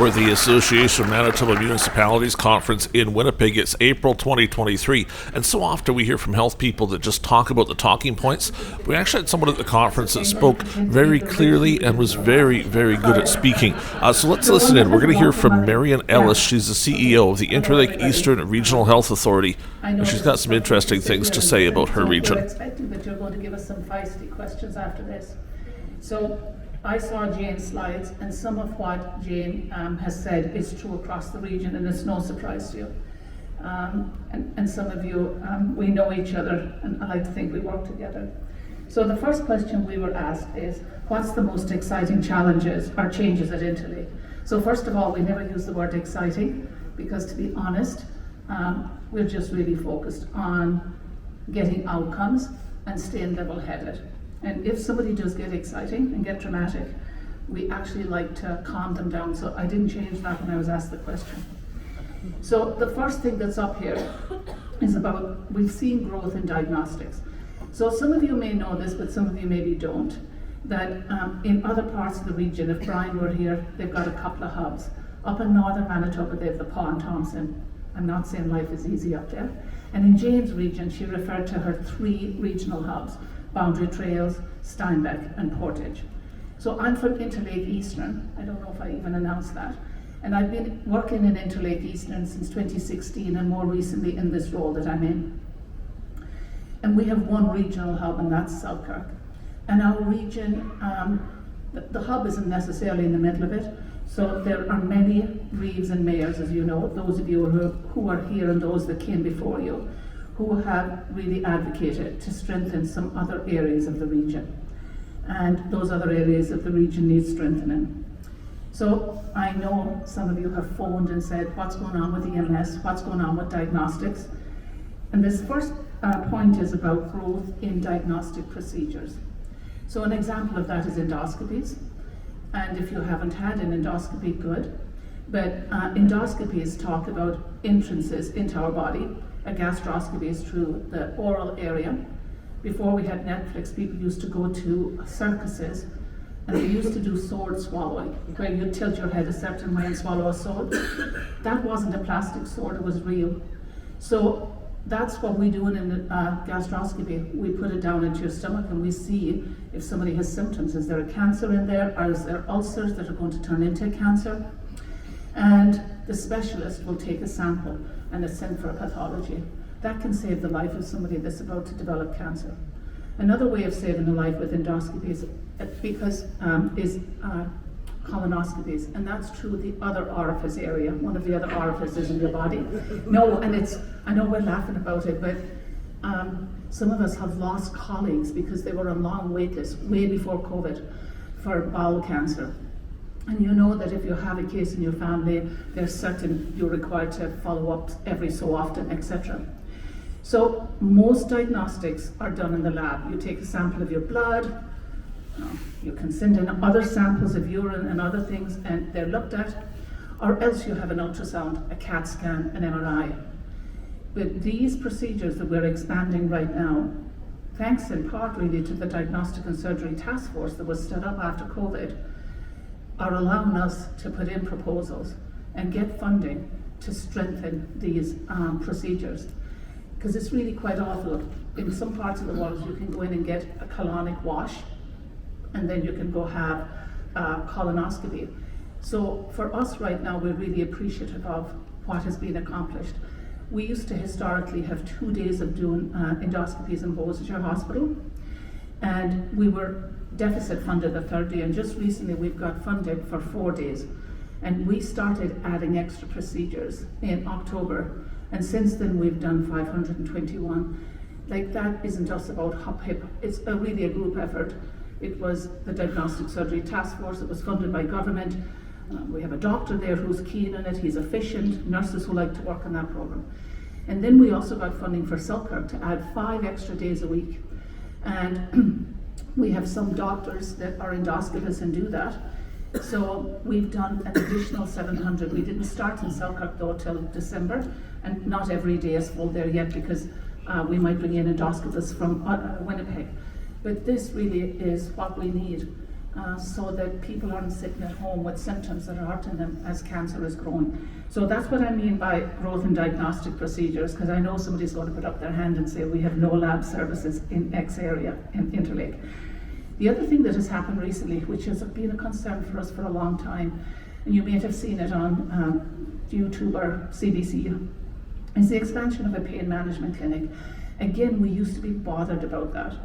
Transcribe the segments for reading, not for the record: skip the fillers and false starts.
or the Association of Manitoba Municipalities conference in Winnipeg. It's April 2023, and so often we hear from health people that just talk about the talking points. We actually had someone at the conference that spoke very clearly and was very, very good at speaking. So let's listen in. We're going to hear from Marion Elis. She's the CEO of the Interlake Eastern Regional Health Authority, and she's got some interesting things to say about her region. We're expecting that you're going to give us some feisty questions after this. So I saw Jane's slides, and some of what Jane has said is true across the region, and it's no surprise to you. And some of you, we know each other, and I like to think we work together. So the first question we were asked is, what's the most exciting challenges or changes at Interlake? So first of all, we never use the word exciting, because to be honest, we're just really focused on getting outcomes and staying level-headed. And if somebody does get exciting and get dramatic, we actually like to calm them down. So I didn't change that when I was asked the question. So the first thing that's up here is about, we've seen growth in diagnostics. So some of you may know this, but some of you maybe don't, that in other parts of the region, if Brian were here, they've got a couple of hubs. Up in northern Manitoba, they have the Paul and Thompson. I'm not saying life is easy up there. And in Jane's region, she referred to her 3 regional hubs: Boundary Trails, Steinbeck, and Portage. So I'm from Interlake Eastern. I don't know if I even announced that. And I've been working in Interlake Eastern since 2016, and more recently in this role that I'm in. And we have one regional hub, and that's Selkirk. And our region, the hub isn't necessarily in the middle of it. So there are many reeves and mayors, as you know, those of you who are here and those that came before you, who have really advocated to strengthen some other areas of the region. And those other areas of the region need strengthening. So I know some of you have phoned and said, what's going on with EMS? What's going on with diagnostics? And this first point is about growth in diagnostic procedures. So an example of that is endoscopies. And if you haven't had an endoscopy, good. But endoscopies talk about entrances into our body. A gastroscopy is through the oral area. Before we had Netflix, people used to go to circuses, and they used to do sword swallowing, where you tilt your head a certain way and swallow a sword. That wasn't a plastic sword, it was real. So that's what we do in gastroscopy. We put it down into your stomach and we see if somebody has symptoms. Is there a cancer in there, or is there ulcers that are going to turn into cancer? And the specialist will take a sample and it's sent for a pathology. That can save the life of somebody that's about to develop cancer. Another way of saving a life with endoscopies is colonoscopies, and that's through the other orifice area, one of the other orifices in your body. No, and I know we're laughing about it, but some of us have lost colleagues because they were on long wait lists way before COVID for bowel cancer. And you know that if you have a case in your family, there's certain you're required to follow up every so often, etc. So most diagnostics are done in the lab. You take a sample of your blood, you can send in other samples of urine and other things, and they're looked at, or else you have an ultrasound, a CAT scan, an MRI. But these procedures that we're expanding right now, thanks in part really to the Diagnostic and Surgery Task Force that was set up after COVID, are allowing us to put in proposals and get funding to strengthen these procedures. Because it's really quite awful. In some parts of the world, you can go in and get a colonic wash, and then you can go have a colonoscopy. So for us right now, we're really appreciative of what has been accomplished. We used to historically have 2 days of doing endoscopies in Beausejour Hospital, and we were deficit funded the 3rd day, and just recently we've got funded for 4 days. And we started adding extra procedures in October, and since then we've done 521. Like, that isn't just about HIP, it's really a group effort. It was the Diagnostic Surgery Task Force, it was funded by government. We have a doctor there who's keen on it, he's efficient, nurses who like to work on that program. And then we also got funding for Selkirk to add 5 extra days a week. And we have some doctors that are endoscopists and do that. So we've done an additional 700. We didn't start in Selkirk though till December, and not every day is full there yet because we might bring in endoscopists from Winnipeg. But this really is what we need. so that people aren't sitting at home with symptoms that are hurting them as cancer is growing. So that's what I mean by growth in diagnostic procedures, because I know somebody's going to put up their hand and say we have no lab services in X area in Interlake. The other thing that has happened recently, which has been a concern for us for a long time, and you may have seen it on YouTube or CBC, is the expansion of a pain management clinic. Again, we used to be bothered about that.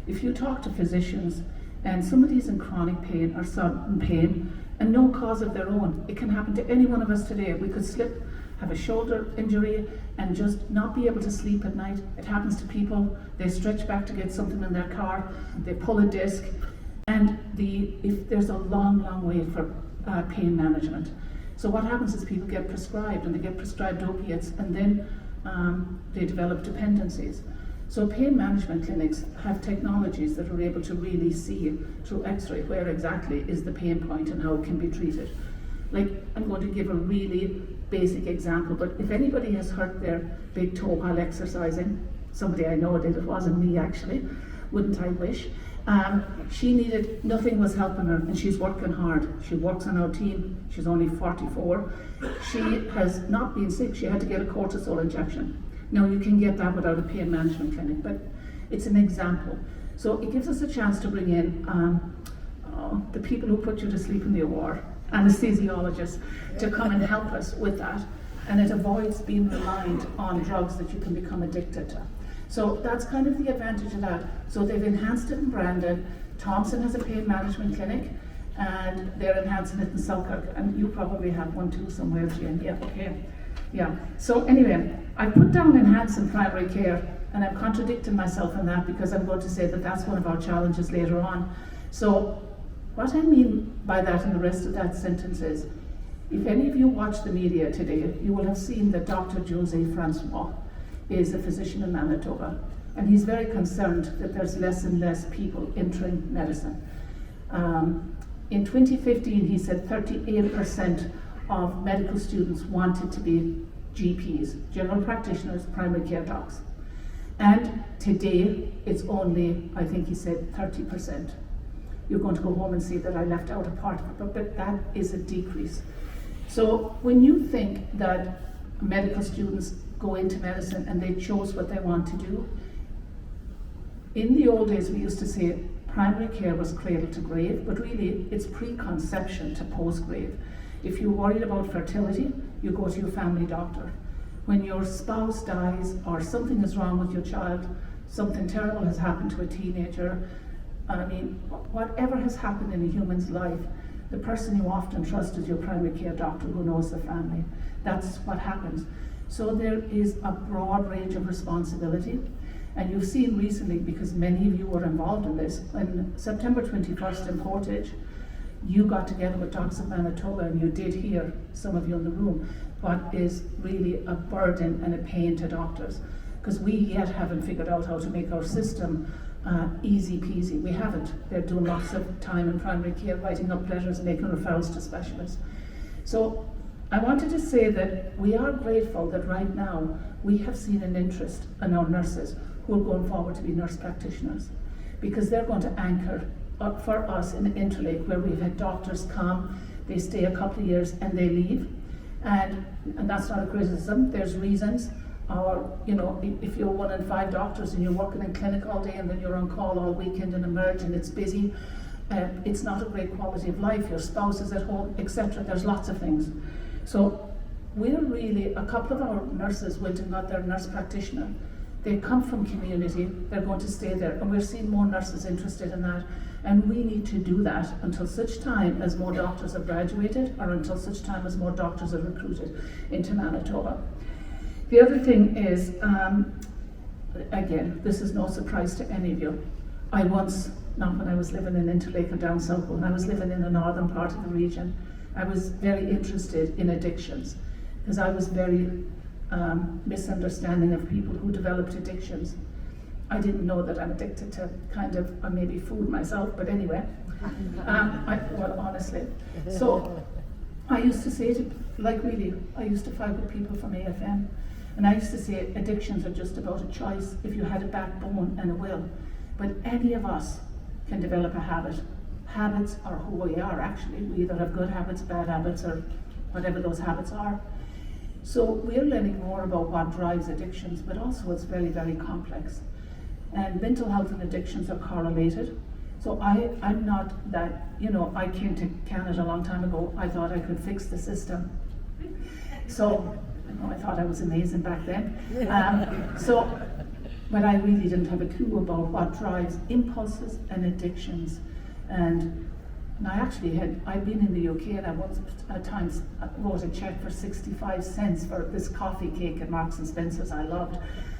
If you talk to physicians and somebody's in chronic pain or sudden pain and no cause of their own, it can happen to any one of us today. We could slip, have a shoulder injury and just not be able to sleep at night. It happens to people. They stretch back to get something in their car, they pull a disc, and if there's a long wait for pain management. So what happens is people get prescribed, and they get prescribed opiates, and then they develop dependencies. So pain management clinics have technologies that are able to really see through x-ray where exactly is the pain point and how it can be treated. Like, I'm going to give a really basic example, but if anybody has hurt their big toe while exercising, somebody I know did, it wasn't me actually, wouldn't I wish? Nothing was helping her, and she's working hard. She works on our team. She's only 44. She has not been sick. She had to get a cortisol injection. Now, you can get that without a pain management clinic, but it's an example. So it gives us a chance to bring in the people who put you to sleep in the OR, anesthesiologists, to come and help us with that. And it avoids being reliant on drugs that you can become addicted to. So that's kind of the advantage of that. So they've enhanced it in Brandon. Thompson has a pain management clinic, and they're enhancing it in Selkirk. And you probably have one too somewhere, Jane. Yeah, okay. Yeah. So anyway, I put down enhance in primary care, and I'm contradicting myself in that because I'm going to say that that's one of our challenges later on. So what I mean by that and the rest of that sentence is, if any of you watch the media today, you will have seen that Dr. Jose Francois is a physician in Manitoba, and he's very concerned that there's less and less people entering medicine. In 2015, he said 38% of medical students wanted to be GPs, general practitioners, primary care docs. And today, it's only, I think he said, 30%. You're going to go home and see that I left out a part of it, but that is a decrease. So when you think that medical students go into medicine and they chose what they want to do, in the old days we used to say primary care was cradle to grave, but really it's preconception to post-grave. If you're worried about fertility, you go to your family doctor. When your spouse dies or something is wrong with your child, something terrible has happened to a teenager, I mean, whatever has happened in a human's life, the person you often trust is your primary care doctor who knows the family. That's what happens. So there is a broad range of responsibility. And you've seen recently, because many of you were involved in this, on September 21st in Portage, you got together with Doctors of Manitoba and you did hear, some of you in the room, what is really a burden and a pain to doctors. Because we yet haven't figured out how to make our system easy peasy. We haven't. They're doing lots of time in primary care, writing up letters and making referrals to specialists. So I wanted to say that we are grateful that right now we have seen an interest in our nurses who are going forward to be nurse practitioners, because they're going to anchor up for us in Interlake, where we've had doctors come, they stay a couple of years and they leave. And that's not a criticism, there's reasons. Or, you know, if you're 1 in 5 doctors and you're working in clinic all day and then you're on call all weekend and emerge and it's busy, it's not a great quality of life, your spouse is at home, etc. There's lots of things. So we're really, a couple of our nurses went and got their nurse practitioner. They come from community, they're going to stay there, and we're seeing more nurses interested in that. And we need to do that until such time as more doctors are graduated, or until such time as more doctors are recruited into Manitoba. The other thing is, again, this is no surprise to any of you. I once, not when I was living in Interlake or down south, when I was living in the northern part of the region, I was very interested in addictions, because I was very misunderstanding of people who developed addictions. I didn't know that I'm addicted to kind of, or maybe food myself, but anyway, well, honestly. So I used to say to, like really, I used to fight with people from AFM, and I used to say addictions are just about a choice if you had a backbone and a will. But any of us can develop a habit. habits are who we are actually. We either have good habits, bad habits, or whatever those habits are. So we're learning more about what drives addictions, but also it's very, very complex. And mental health and addictions are correlated. So I'm not that, I came to Canada a long time ago, I thought I could fix the system. So, I thought I was amazing back then. But I really didn't have a clue about what drives impulses and addictions. And I've been in the UK, and I once at times wrote a check for 65 cents for this coffee cake at Marks and Spencer's I loved.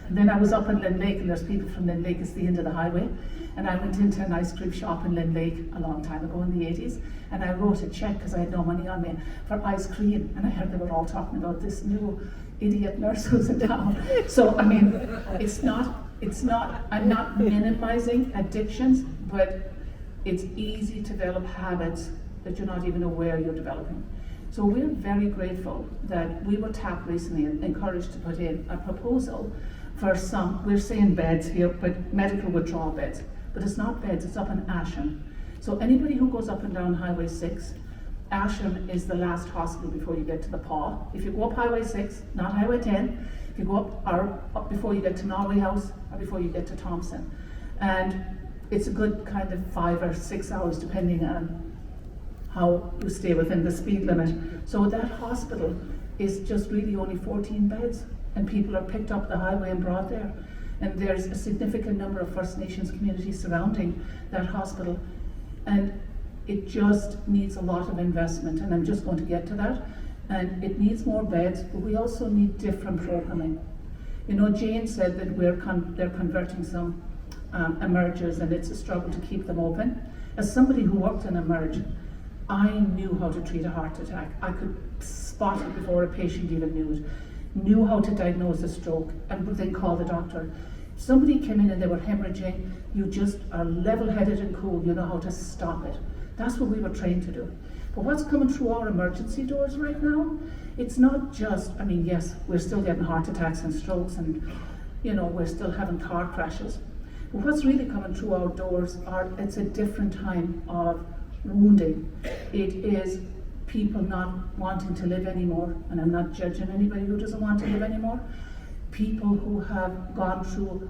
And then I was up in Lynn Lake, and there's people from Lynn Lake, it's the end of the highway. And I went into an ice cream shop in Lynn Lake a long time ago in the 80s, and I wrote a check because I had no money on me for ice cream. And I heard they were all talking about this new idiot nurse who's in town. So, I'm not minimizing addictions, but it's easy to develop habits that you're not even aware you're developing. So we're very grateful that we were tapped recently and encouraged to put in a proposal for we're saying beds here, but medical withdrawal beds. But it's not beds, it's up in Ascham. So anybody who goes up and down Highway 6, Ascham is the last hospital before you get to the Paw. If you go up Highway 6, not Highway 10, if you go up before you get to Norway House or before you get to Thompson. And it's a good kind of 5 or 6 hours depending on how you stay within the speed limit. So that hospital is just really only 14 beds, and people are picked up the highway and brought there. And there's a significant number of First Nations communities surrounding that hospital. And it just needs a lot of investment, and I'm just going to get to that. And it needs more beds, but we also need different programming. Jane said that they're converting some emergers, and it's a struggle to keep them open. As somebody who worked in emerge, I knew how to treat a heart attack. I could spot it before a patient even knew how to diagnose a stroke, and would then call the doctor. If somebody came in and they were hemorrhaging, you just are level-headed and cool, you know how to stop it. That's what we were trained to do. But what's coming through our emergency doors right now, it's not just, yes, we're still getting heart attacks and strokes, and we're still having car crashes. But what's really coming through our doors it's a different time of wounding. It is people not wanting to live anymore, and I'm not judging anybody who doesn't want to live anymore. People who have gone through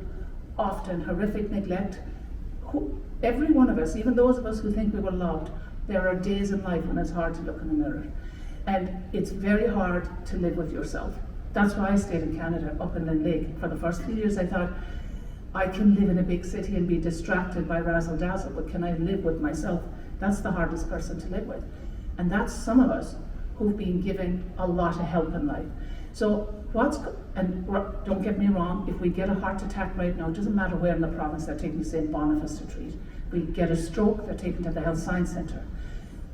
often horrific neglect. Every one of us, even those of us who think we were loved, there are days in life when it's hard to look in the mirror. And it's very hard to live with yourself. That's why I stayed in Canada, up in Lynn Lake. For the first few years I thought, I can live in a big city and be distracted by razzle dazzle, but can I live with myself? That's the hardest person to live with. And that's some of us who've been given a lot of help in life. So don't get me wrong, if we get a heart attack right now, it doesn't matter where in the province, they're taking St. Boniface to treat. We get a stroke, they're taken to the Health Science Centre.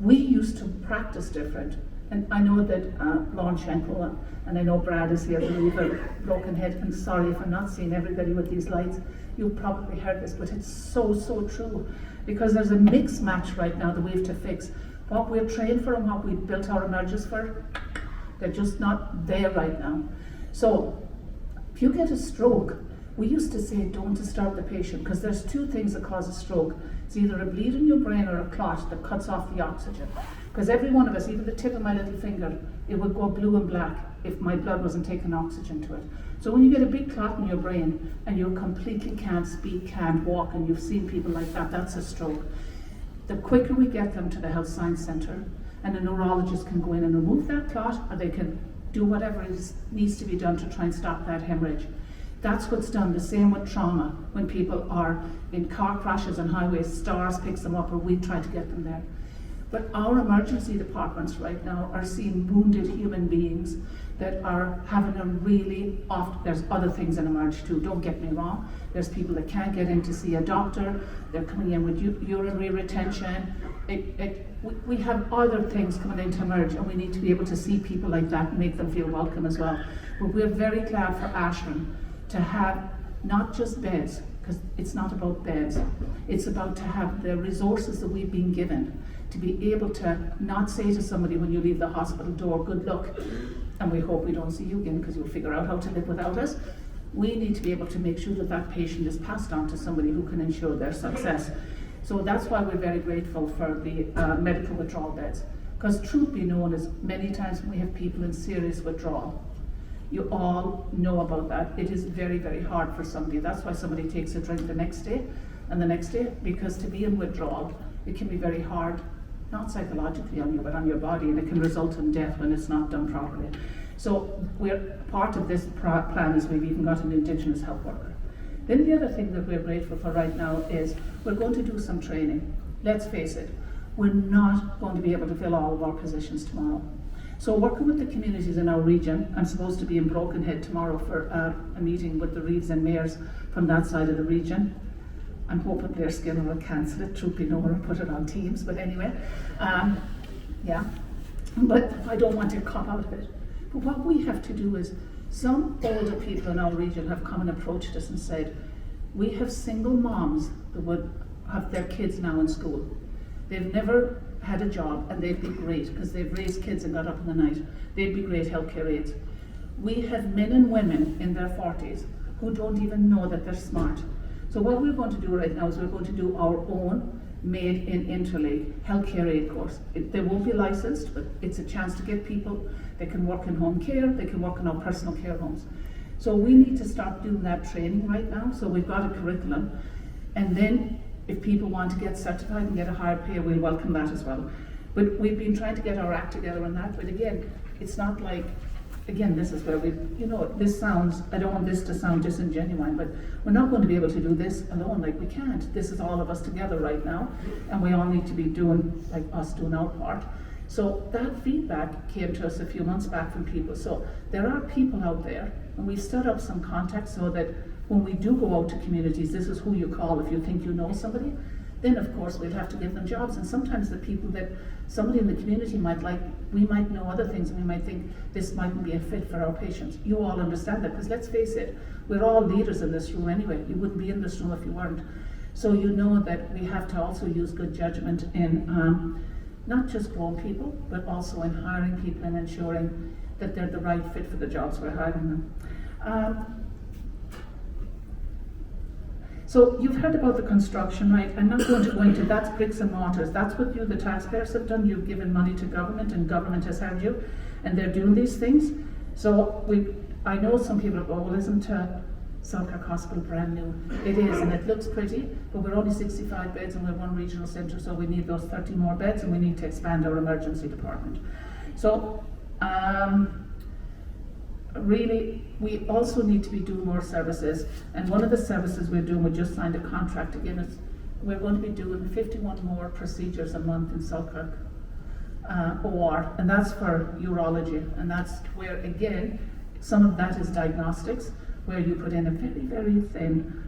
We used to practice different. And I know that Lorne Schenkel, and I know Brad is here, with a broken head, and sorry if I'm not seeing everybody with these lights. You've probably heard this, but it's so, so true. Because there's a mix match right now that we have to fix. What we're trained for and what we built our emergers for, they're just not there right now. So if you get a stroke, we used to say don't disturb the patient, because there's two things that cause a stroke. It's either a bleed in your brain or a clot that cuts off the oxygen. Because every one of us, even the tip of my little finger, it would go blue and black if my blood wasn't taking oxygen to it. So when you get a big clot in your brain and you completely can't speak, can't walk, and you've seen people like that, that's a stroke. The quicker we get them to the Health Science Centre, and a neurologist can go in and remove that clot, or they can do whatever needs to be done to try and stop that hemorrhage. That's what's done. The same with trauma. When people are in car crashes on highways, STARS picks them up, or we try to get them there. But our emergency departments right now are seeing wounded human beings that are having a really there's other things in emerge too, don't get me wrong. There's people that can't get in to see a doctor, they're coming in with urinary retention. We have other things coming into emerge, and we need to be able to see people like that and make them feel welcome as well. But we're very glad for Ascham to have not just beds, because it's not about beds, it's about to have the resources that we've been given to be able to not say to somebody when you leave the hospital door, good luck, and we hope we don't see you again because you'll figure out how to live without us. We need to be able to make sure that that patient is passed on to somebody who can ensure their success. So that's why we're very grateful for the medical withdrawal beds. Because truth be known is many times when we have people in serious withdrawal, you all know about that. It is very, very hard for somebody. That's why somebody takes a drink the next day and the next day, because to be in withdrawal, it can be very hard, not psychologically on you, but on your body, and it can result in death when it's not done properly. So we're part of this plan is we've even got an Indigenous health worker. Then the other thing that we're grateful for right now is we're going to do some training. Let's face it, we're not going to be able to fill all of our positions tomorrow. So working with the communities in our region, I'm supposed to be in Brokenhead tomorrow for a meeting with the Reeves and mayors from that side of the region. I'm hoping Blair Skinner will cancel it, truth be known, and put it on Teams, but anyway, yeah. But I don't want to cop out of it. But what we have to do is, some older people in our region have come and approached us and said, we have single moms that would have their kids now in school. They've never had a job, and they'd be great because they've raised kids and got up in the night. They'd be great healthcare aides. We have men and women in their 40s who don't even know that they're smart. So what we're going to do right now is we're going to do our own made in Interlake healthcare aid course. They won't be licensed, but it's a chance to get people that can work in home care, they can work in our personal care homes. So we need to start doing that training right now. So we've got a curriculum, and then if people want to get certified and get a higher pay, we'll welcome that as well. But we've been trying to get our act together on that, but again, it's not like, again, this is where this sounds, I don't want this to sound disingenuine, but we're not going to be able to do this alone, like we can't. This is all of us together right now, and we all need to be doing, like us doing our part. So that feedback came to us a few months back from people. So there are people out there, and we've set up some contacts so that when we do go out to communities, this is who you call if you think you know somebody. Then of course we'll have to give them jobs, and sometimes the people that somebody in the community might like, we might know other things, and we might think this mightn't be a fit for our patients. You all understand that, because let's face it, we're all leaders in this room anyway. You wouldn't be in this room if you weren't. So you know that we have to also use good judgment in not just growing people, but also in hiring people and ensuring that they're the right fit for the jobs we're hiring them. So you've heard about the construction, right? I'm not going to go into that's bricks and mortars. That's what you, the taxpayers, have done. You've given money to government, and government has heard you, and they're doing these things. So I know some people go, well, isn't Selkirk Hospital brand new? It is, and it looks pretty, but we're only 65 beds, and we're one regional centre, so we need those 30 more beds, and we need to expand our emergency department. So really, we also need to be doing more services, and one of the services we're doing, we just signed a contract again, is we're going to be doing 51 more procedures a month in Selkirk OR, and that's for urology, and that's where, again, some of that is diagnostics, where you put in a very, very thin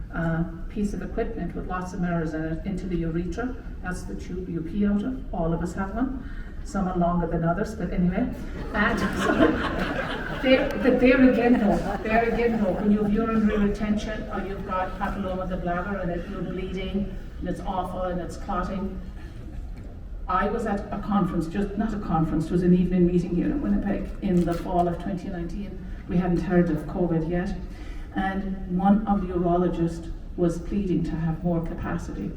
piece of equipment with lots of mirrors in it into the urethra. That's the tube you pee out of. All of us have one. Some are longer than others, but anyway. And there again though, when you have urinary retention, or you've got papilloma of the bladder and you're bleeding and it's awful and it's clotting. I was at a conference, not a conference, it was an evening meeting here in Winnipeg in the fall of 2019. We hadn't heard of COVID yet. And one of the urologists was pleading to have more capacity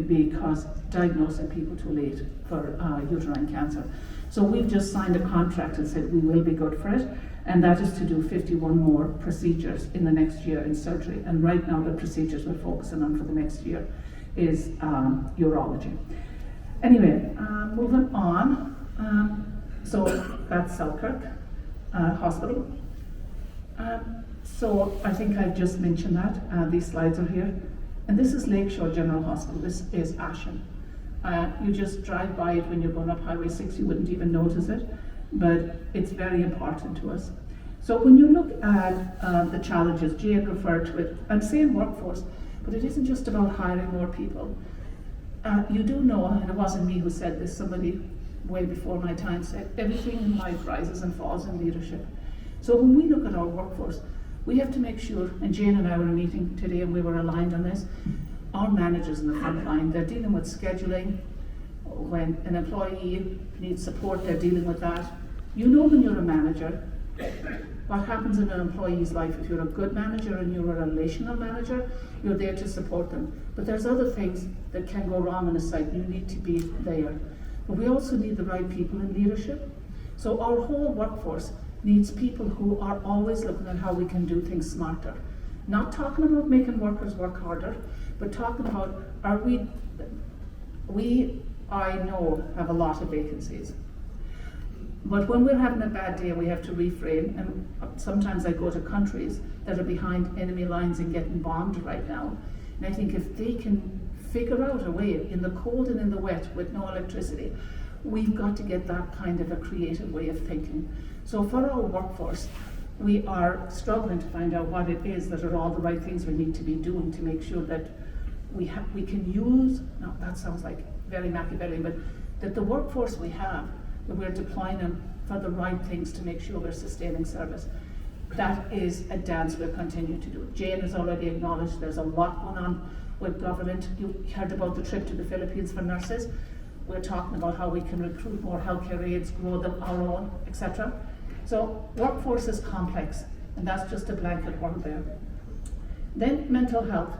because diagnosing people too late for uterine cancer. So we've just signed a contract and said we will be good for it, and that is to do 51 more procedures in the next year in surgery. And right now the procedures we're focusing on for the next year is urology. Anyway, moving on. So that's Selkirk Hospital. So I think I've just mentioned that. These slides are here. And this is Lakeshore General Hospital. This is Ashen. You just drive by it when you're going up Highway 6, you wouldn't even notice it, but it's very important to us. So when you look at the challenges, Jane referred to it, I'm saying workforce, but it isn't just about hiring more people. You do know, and it wasn't me who said this, somebody way before my time said, everything in life rises and falls in leadership. So when we look at our workforce, we have to make sure, and Jane and I were in a meeting today and we were aligned on this, our managers in the front line, they're dealing with scheduling. When an employee needs support, they're dealing with that. You know when you're a manager, what happens in an employee's life. If you're a good manager and you're a relational manager, you're there to support them. But there's other things that can go wrong in a site. You need to be there. But we also need the right people in leadership. So our whole workforce needs people who are always looking at how we can do things smarter. Not talking about making workers work harder, but talking about, I know, have a lot of vacancies. But when we're having a bad day, we have to reframe, and sometimes I go to countries that are behind enemy lines and getting bombed right now. And I think if they can figure out a way in the cold and in the wet with no electricity, we've got to get that kind of a creative way of thinking. So for our workforce, we are struggling to find out what it is that are all the right things we need to be doing to make sure that we can use, no, that sounds like very Machiavellian, but that the workforce we have, that we're deploying them for the right things to make sure we're sustaining service. That is a dance we'll continue to do. Jane has already acknowledged there's a lot going on with government. You heard about the trip to the Philippines for nurses. We're talking about how we can recruit more healthcare aides, grow them our own, etc. So workforce is complex, and that's just a blanket word there. Then mental health.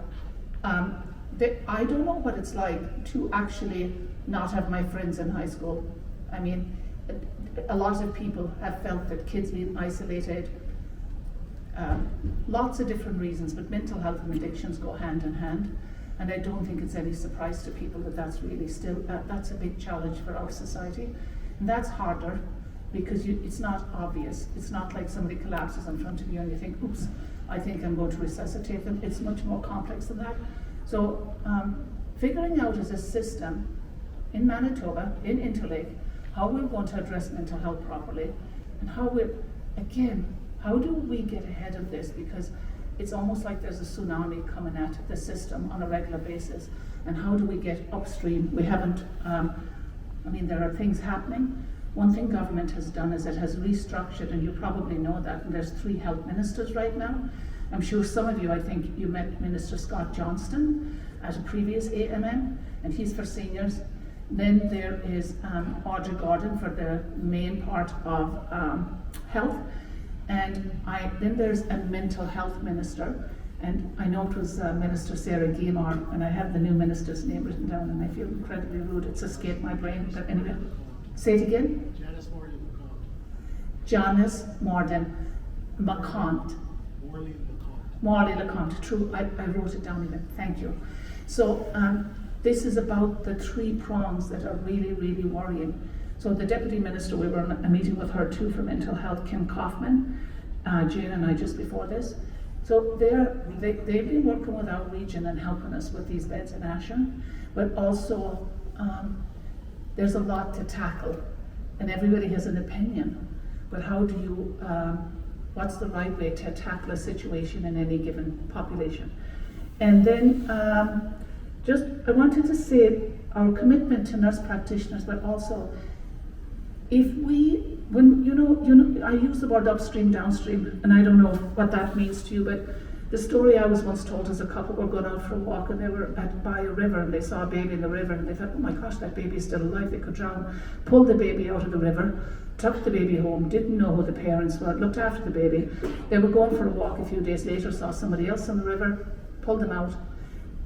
I don't know what it's like to actually not have my friends in high school. I mean, a lot of people have felt that kids being isolated, lots of different reasons, but mental health and addictions go hand in hand. And I don't think it's any surprise to people that that's really still, that's a big challenge for our society. And that's harder because it's not obvious. It's not like somebody collapses in front of you and you think, oops, I think I'm going to resuscitate them. It's much more complex than that. So figuring out as a system in Manitoba, in Interlake, how we're going to address mental health properly, and how do we get ahead of this? Because it's almost like there's a tsunami coming at the system on a regular basis. And how do we get upstream? We haven't, there are things happening. One thing government has done is it has restructured, and you probably know that, and there's 3 health ministers right now. I'm sure some of you, I think you met Minister Scott Johnston at a previous AMM, and he's for seniors. Then there is Audrey Gordon for the main part of health. And then there's a mental health minister, and I know it was Minister Sarah Guillemard, and I have the new minister's name written down, and I feel incredibly rude, it's escaped my brain, but anyway. Say it again? Janice Morden McCont. Morley LeConte, true, I wrote it down even, thank you. So this is about the 3 prongs that are really, really worrying. So the Deputy Minister, we were in a meeting with her too for mental health, Kim Kaufman, Jane and I just before this. So they've been working with our region and helping us with these beds in Ashen, but also there's a lot to tackle, and everybody has an opinion, but how do you, what's the right way to tackle a situation in any given population? And then I wanted to say our commitment to nurse practitioners, but also if we, I use the word upstream, downstream, and I don't know what that means to you, but the story I was once told is a couple were going out for a walk and they were by a river and they saw a baby in the river and they thought, oh my gosh, that baby is still alive, they could drown. Pulled the baby out of the river, took the baby home, didn't know who the parents were, looked after the baby. They were going for a walk a few days later, saw somebody else in the river, pulled them out.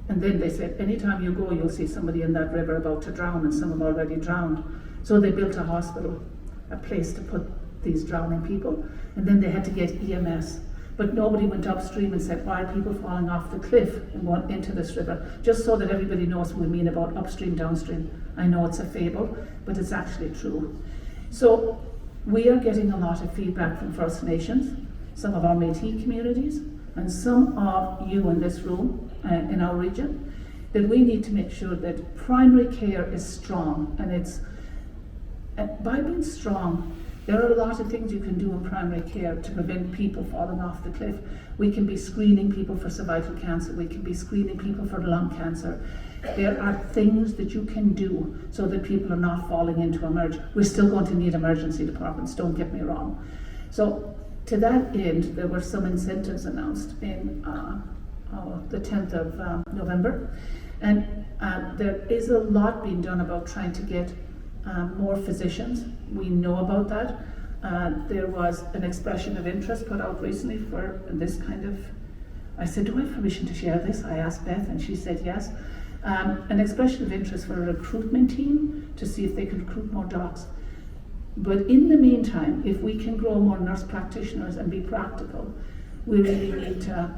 And then they said, anytime you go, you'll see somebody in that river about to drown, and some have already drowned. So they built a hospital, a place to put these drowning people, and then they had to get EMS. But nobody went upstream and said, why are people falling off the cliff and going into this river? Just so that everybody knows what we mean about upstream, downstream. I know it's a fable, but it's actually true. So we are getting a lot of feedback from First Nations, some of our Métis communities, and some of you in this room, in our region, that we need to make sure that primary care is strong. And it's, by being strong, there are a lot of things you can do in primary care to prevent people falling off the cliff. We can be screening people for cervical cancer, we can be screening people for lung cancer. There are things that you can do so that people are not falling into emergency. We're still going to need emergency departments, don't get me wrong. So to that end, there were some incentives announced in the 10th of November. And there is a lot being done about trying to get more physicians. We know about that. There was an expression of interest put out recently for this kind of, I said, do I have permission to share this? I asked Beth and she said yes. An expression of interest for a recruitment team to see if they could recruit more docs. But in the meantime, if we can grow more nurse practitioners and be practical, we really need to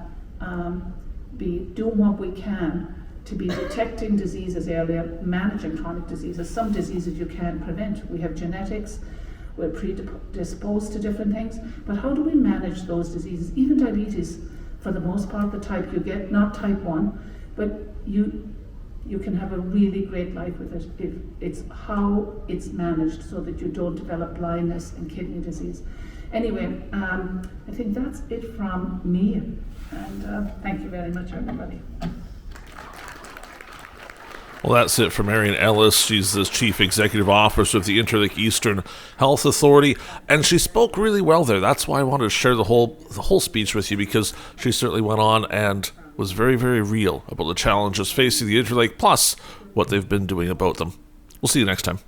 be doing what we can to be detecting diseases earlier, managing chronic diseases. Some diseases you can't prevent. We have genetics, we're predisposed to different things, but how do we manage those diseases? Even diabetes, for the most part, the type you get, not type 1, but you can have a really great life with it if it's how it's managed so that you don't develop blindness and kidney disease. Anyway, I think that's it from me, and thank you very much, everybody. Well, that's it for Marion Elis. She's the Chief Executive Officer of the Interlake Eastern Health Authority, and she spoke really well there. That's why I wanted to share the whole speech with you, because she certainly went on and was very, very real about the challenges facing the Interlake, plus what they've been doing about them. We'll see you next time.